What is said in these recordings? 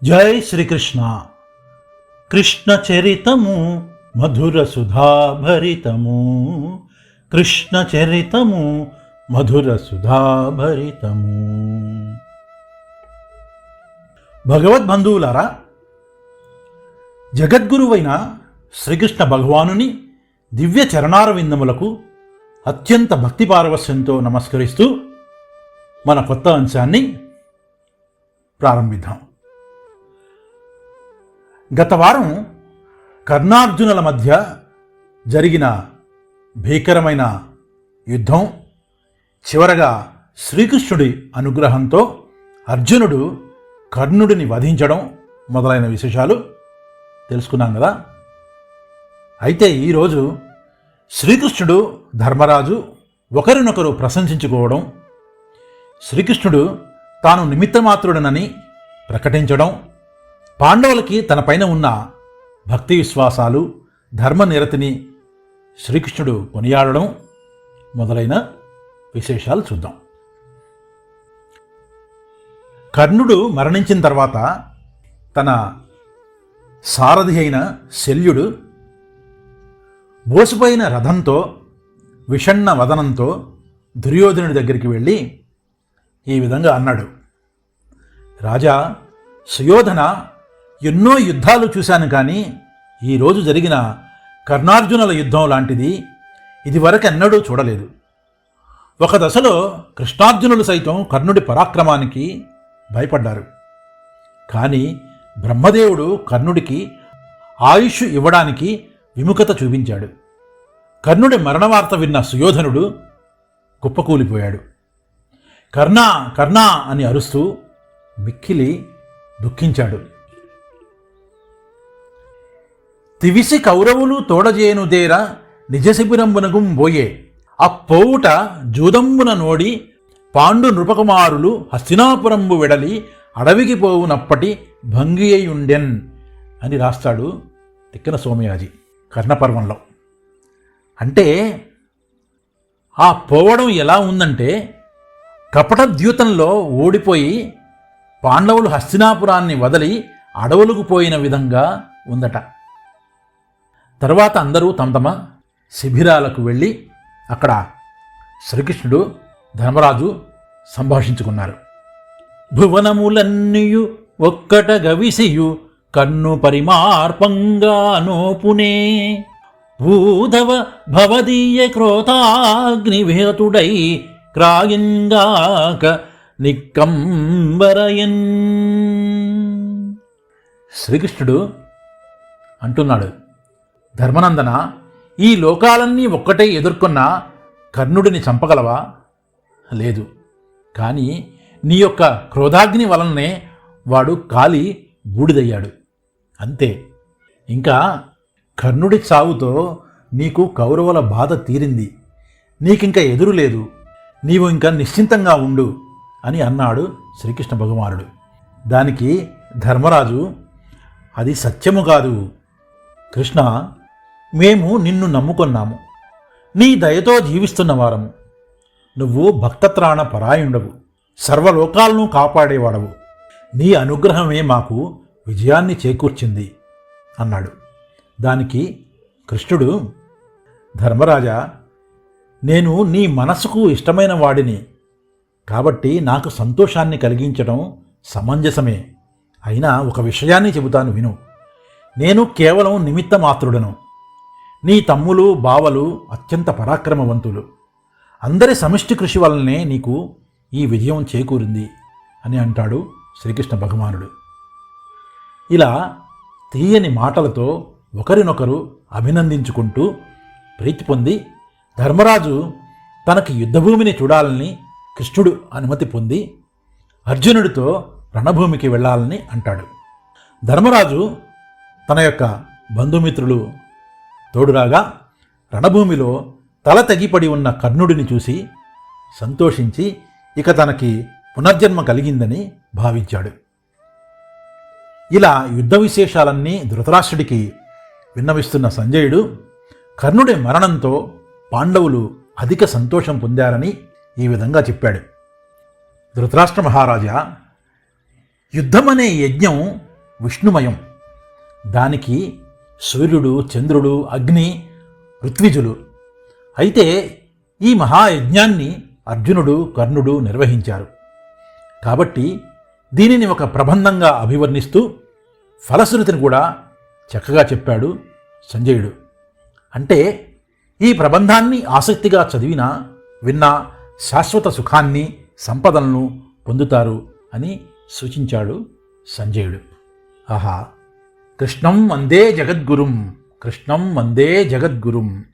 జై శ్రీకృష్ణ. కృష్ణ చరితము మధుర సుధాభరితము, కృష్ణ చరితము మధుర సుధాభరితము. భగవద్బంధువులారా, జగద్గురువైన శ్రీకృష్ణ భగవానుని దివ్య చరణారవిందములకు అత్యంత భక్తి పారవస్యంతో నమస్కరిస్తూ మన కొత్త అంశాన్ని ప్రారంభిద్దాం. గత వారం కర్ణార్జునుల మధ్య జరిగిన భీకరమైన యుద్ధం, చివరగా శ్రీకృష్ణుడి అనుగ్రహంతో అర్జునుడు కర్ణుడిని వధించడం మొదలైన విశేషాలు తెలుసుకున్నాం కదా. అయితే ఈరోజు శ్రీకృష్ణుడు, ధర్మరాజు ఒకరినొకరు ప్రశంసించుకోవడం, శ్రీకృష్ణుడు తాను నిమిత్తమాత్రుడనని ప్రకటించడం, పాండవులకి తనపైన ఉన్న భక్తి విశ్వాసాలు, ధర్మనిరతిని శ్రీకృష్ణుడు కొనియాడడం మొదలైన విశేషాలు చూద్దాం. కర్ణుడు మరణించిన తర్వాత తన సారథి అయిన శల్యుడు బోసిపోయిన రథంతో, విషణ్ణ వదనంతో దుర్యోధనుడి దగ్గరికి వెళ్ళి ఈ విధంగా అన్నాడు: రాజా, సుయోధన, ఎన్నో యుద్ధాలు చూశాను, కానీ ఈరోజు జరిగిన కర్ణార్జునుల యుద్ధం లాంటిది ఇదివరకు ఎన్నడూ చూడలేదు. ఒక దశలో కృష్ణార్జునులు సైతం కర్ణుడి పరాక్రమానికి భయపడ్డారు. కానీ బ్రహ్మదేవుడు కర్ణుడికి ఆయుష్ ఇవ్వడానికి విముఖత చూపించాడు. కర్ణుడి మరణవార్త విన్న సుయోధనుడు కుప్పకూలిపోయాడు. కర్ణ కర్ణ అని అరుస్తూ మిక్కిలి దుఃఖించాడు. తివిసి కౌరవులు తోడజేనుదేర నిజశిబిరంబునగుం బోయే, అప్పోవుట జూదంబున నోడి పాండు నృపకుమారులు హస్తినాపురంబు వెడలి అడవికి పోవునప్పటి భంగియుండెన్ అని రాస్తాడు తిక్కన సోమయాజి కర్ణపర్వంలో. అంటే ఆ పోవడం ఎలా ఉందంటే, కపట ద్యూతంలో ఓడిపోయి పాండవులు హస్తినాపురాన్ని వదిలి అడవులకు పోయిన విధంగా ఉందట. తర్వాత అందరూ తమ తమ శిబిరాలకు వెళ్ళి అక్కడ శ్రీకృష్ణుడు, ధర్మరాజు సంభాషించుకున్నారు. భువనములన్నీయు ఒక్కట గవిసియు కన్ను పరిమార్పంగా నోపునే, భూధవ భవదీయ క్రోతాగ్నివేతుడై క్రాయంగాక నిక్కంబరయన్. శ్రీకృష్ణుడు అంటున్నాడు: ధర్మనందన, ఈ లోకాలన్నీ ఒక్కటే ఎదుర్కొన్న కర్ణుడిని చంపగలవా? లేదు. కానీ నీ యొక్క క్రోధాగ్ని వలననే వాడు కాలి బూడిదయ్యాడు, అంతే. ఇంకా కర్ణుడి చావుతో నీకు కౌరవుల బాధ తీరింది, నీకింక ఎదురు లేదు, నీవు ఇంకా నిశ్చింతంగా ఉండు అని అన్నాడు శ్రీకృష్ణ భగవానుడు. దానికి ధర్మరాజు: అది సత్యము కాదు కృష్ణ, మేము నిన్ను నమ్ముకొన్నాము, నీ దయతో జీవిస్తున్న వారము. నువ్వు భక్తత్రాణ పరాయుండవు, సర్వలోకాలను కాపాడేవాడవు. నీ అనుగ్రహమే మాకు విజయాన్ని చేకూర్చింది అన్నాడు. దానికి కృష్ణుడు: ధర్మరాజా, నేను నీ మనసుకు ఇష్టమైన వాడిని కాబట్టి నాకు సంతోషాన్ని కలిగించడం సమంజసమే. అయినా ఒక విషయాన్ని చెబుతాను విను. నేను కేవలం నిమిత్త మాత్రుడను. నీ తమ్ములు, బావలు అత్యంత పరాక్రమవంతులు. అందరి సమిష్టి కృషి వలనే నీకు ఈ విజయం చేకూరింది అని అంటాడు శ్రీకృష్ణ భగవానుడు. ఇలా తీయని మాటలతో ఒకరినొకరు అభినందించుకుంటూ ప్రీతి పొంది, ధర్మరాజు తనకి యుద్ధభూమిని చూడాలని కృష్ణుడు అనుమతి పొంది అర్జునుడితో రణభూమికి వెళ్ళాలని అంటాడు. ధర్మరాజు తన యొక్క బంధుమిత్రులు తోడురాగా రణభూమిలో తల తెగిపడి ఉన్న కర్ణుడిని చూసి సంతోషించి ఇక తనకి పునర్జన్మ కలిగిందని భావించాడు. ఇలా యుద్ధ విశేషాలన్నీ ధృతరాష్ట్రుడికి విన్నవిస్తున్న సంజయుడు కర్ణుడి మరణంతో పాండవులు అధిక సంతోషం పొందారని ఈ విధంగా చెప్పాడు. ధృతరాష్ట్ర మహారాజా, యుద్ధమనే యజ్ఞం విష్ణుమయం. దానికి సూర్యుడు, చంద్రుడు, అగ్ని, ఋత్విజులు. అయితే ఈ మహాయజ్ఞాన్ని అర్జునుడు, కర్ణుడు నిర్వహించారు. కాబట్టి దీనిని ఒక ప్రబంధంగా అభివర్ణిస్తూ ఫలశ్రుతిని కూడా చక్కగా చెప్పాడు సంజయుడు. అంటే ఈ ప్రబంధాన్ని ఆసక్తిగా చదివినా విన్నా శాశ్వత సుఖాన్ని, సంపదలను పొందుతారు అని సూచించాడు సంజయుడు. ఆహా! కృష్ణం వందే జగద్గురుం, కృష్ణం వందే జగద్గురుం.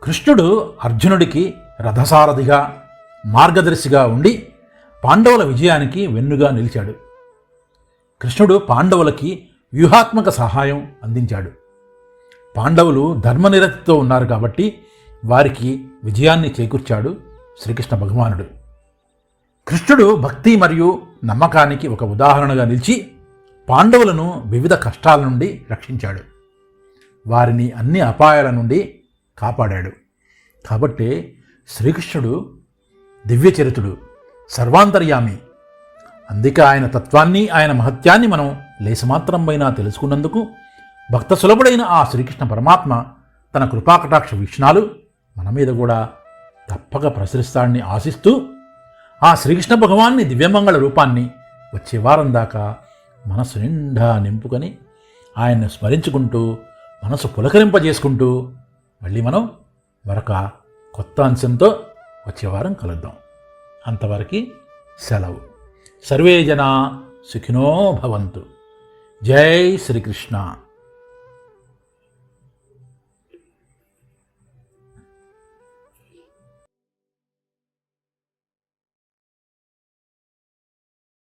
కృష్ణుడు అర్జునుడికి రథసారథిగా, మార్గదర్శిగా ఉండి పాండవుల విజయానికి వెన్నుగా నిలిచాడు. కృష్ణుడు పాండవులకి వ్యూహాత్మక సహాయం అందించాడు. పాండవులు ధర్మనిరతితో ఉన్నారు కాబట్టి వారికి విజయాన్ని చేకూర్చాడు శ్రీకృష్ణ భగవానుడు. కృష్ణుడు భక్తి మరియు నమ్మకానికి ఒక ఉదాహరణగా నిలిచి పాండవులను వివిధ కష్టాల నుండి రక్షించాడు. వారిని అన్ని అపాయాల నుండి కాపాడాడు. కాబట్టే శ్రీకృష్ణుడు దివ్యచరితుడు, సర్వాంతర్యామి. అందుకే ఆయన తత్వాన్ని, ఆయన మహత్యాన్ని మనం లేసమాత్రంపైనా తెలుసుకున్నందుకు భక్త సులభుడైన ఆ శ్రీకృష్ణ పరమాత్మ తన కృపాకటాక్ష వీక్షణాలు మన మీద కూడా తప్పక ప్రసరిస్తాడని ఆశిస్తూ ఆ శ్రీకృష్ణ భగవాన్ని దివ్యమంగళ రూపాన్ని వచ్చే వారం దాకా మనసు నిండా నింపుకొని ఆయన్ని స్మరించుకుంటూ మనసు పులకరింపజేసుకుంటూ మళ్ళీ మనం మరొక కొత్త అంశంతో వచ్చే వారం కలుద్దాం. అంతవరకు సెలవు. సర్వే జనా సుఖినో భవంతు. జై శ్రీకృష్ణ.